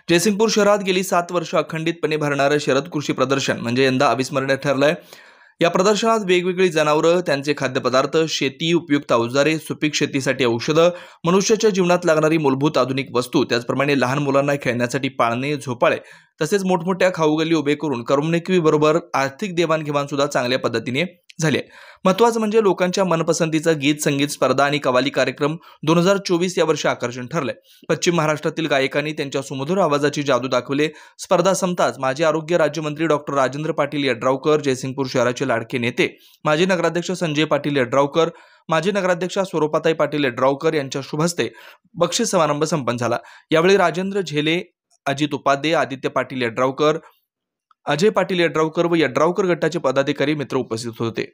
जयसिंगपूर शहरात गेली 7 वर्ष अखंडितपणे भरणारं शरद कृषी प्रदर्शन म्हणजे यंदा अविस्मरणीय ठरलंय। या प्रदर्शनात वेगवेगळी जनावरं, त्यांचे खाद्यपदार्थ, शेती उपयुक्त अवजारे, सुपीक शेतीसाठी औषधं, मनुष्याच्या जीवनात लागणारी मूलभूत आधुनिक वस्तू, त्याचप्रमाणे लहान मुलांना खेळण्यासाठी पाळणे, झोपाळे तसेच मोठमोठ्या खाऊगल्ली उभे करून करमणुकीबरोबर आर्थिक देवाणघेवाण सुद्धा चांगल्या पद्धतीने झाले। महत्त्वाचं म्हणजे लोकांच्या मनपसंतीचा गीत संगीत स्पर्धा आणि कवाली कार्यक्रम 2024 या वर्षी आकर्षण ठरले। पश्चिम महाराष्ट्रातील गायकांनी त्यांच्या सुमधुर आवाजाची जादू दाखवले। स्पर्धा संपताच माजी आरोग्य राज्यमंत्री डॉक्टर राजेंद्र पाटील यड्रावकर, जयसिंगपूर शहराचे लाडके नेते माजी नगराध्यक्ष संजय पाटील यड्रावकर, माजी नगराध्यक्षा स्वरूपाताई पाटील यड्रावकर यांच्या शुभ हस्ते बक्षीस समारंभ संपन्न झाला। यावेळी राजेंद्र झेले, अजित उपाध्ये, आदित्य पाटील यड्रावकर, अजय पाटील यड्रावकर व यड्रावकर गटाचे पदाधिकारी मित्र उपस्थित होते।